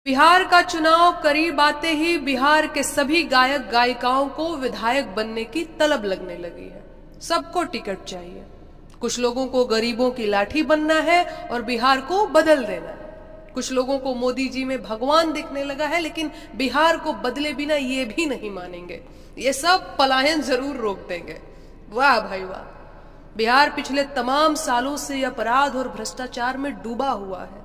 बिहार का चुनाव करीब आते ही बिहार के सभी गायक गायिकाओं को विधायक बनने की तलब लगने लगी है। सबको टिकट चाहिए। कुछ लोगों को गरीबों की लाठी बनना है और बिहार को बदल देना है। कुछ लोगों को मोदी जी में भगवान दिखने लगा है, लेकिन बिहार को बदले बिना ये भी नहीं मानेंगे। ये सब पलायन जरूर रोक देंगे। वाह भाई वाह। बिहार पिछले तमाम सालों से अपराध और भ्रष्टाचार में डूबा हुआ है।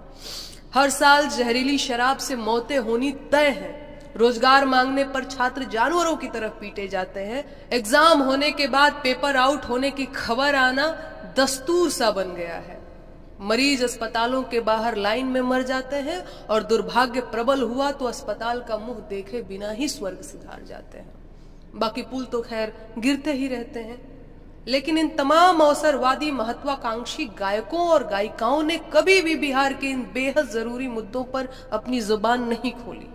हर साल जहरीली शराब से मौतें होनी तय है। रोजगार मांगने पर छात्र जानवरों की तरफ पीटे जाते हैं। एग्जाम होने के बाद पेपर आउट होने की खबर आना दस्तूर सा बन गया है। मरीज अस्पतालों के बाहर लाइन में मर जाते हैं और दुर्भाग्य प्रबल हुआ तो अस्पताल का मुंह देखे बिना ही स्वर्ग सिधार जाते हैं। बाकी पुल तो खैर गिरते ही रहते हैं। लेकिन इन तमाम अवसरवादी महत्वाकांक्षी गायकों और गायिकाओं ने कभी भी बिहार के इन बेहद जरूरी मुद्दों पर अपनी जुबान नहीं खोली।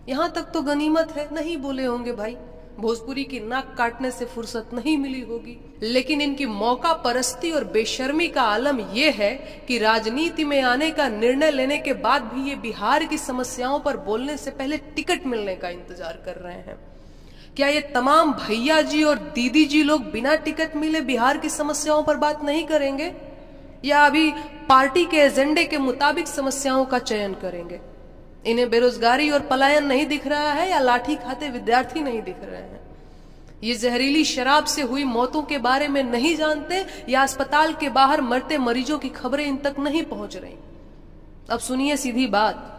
यहां तक तो गनीमत है, नहीं बोले होंगे भाई। भोजपुरी की नाक काटने से फुर्सत नहीं मिली होगी। लेकिन इनकी मौका परस्ती और बेशर्मी का आलम यह है कि राजनीति में आने का निर्णय लेने के बाद भी ये बिहार की समस्याओं पर बोलने से पहले टिकट मिलने का इंतजार कर रहे हैं। क्या ये तमाम भैया जी और दीदी जी लोग बिना टिकट मिले बिहार की समस्याओं पर बात नहीं करेंगे, या अभी पार्टी के एजेंडे के मुताबिक समस्याओं का चयन करेंगे? इन्हें बेरोजगारी और पलायन नहीं दिख रहा है, या लाठी खाते विद्यार्थी नहीं दिख रहे हैं? ये जहरीली शराब से हुई मौतों के बारे में नहीं जानते, या अस्पताल के बाहर मरते मरीजों की खबरें इन तक नहीं पहुंच रही? अब सुनिए सीधी बात,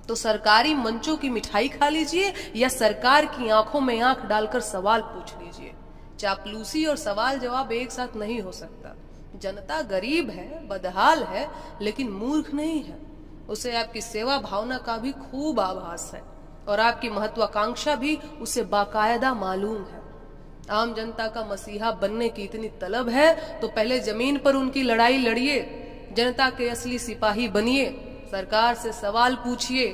तो सरकारी मंचों की मिठाई खा लीजिए या सरकार की आंखों में आंख डालकर सवाल पूछ लीजिए। चापलूसी और सवाल जवाब एक साथ नहीं हो सकता। जनता गरीब है, बदहाल है, लेकिन मूर्ख नहीं है। उसे आपकी सेवा भावना का भी खूब आभास है और आपकी महत्वाकांक्षा भी उसे बाकायदा मालूम है। आम जनता का मसीहा बनने की इतनी तलब है तो पहले जमीन पर उनकी लड़ाई लड़िए, जनता के असली सिपाही बनिए, सरकार से सवाल पूछिए,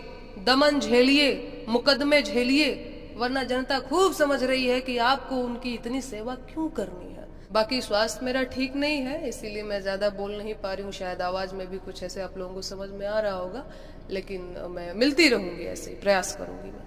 दमन झेलिए, मुकदमे झेलिए, वरना जनता खूब समझ रही है कि आपको उनकी इतनी सेवा क्यों करनी है। बाकी स्वास्थ्य मेरा ठीक नहीं है, इसीलिए मैं ज्यादा बोल नहीं पा रही हूँ। शायद आवाज में भी कुछ ऐसे आप लोगों को समझ में आ रहा होगा, लेकिन मैं मिलती रहूंगी, ऐसे प्रयास करूंगी मैं।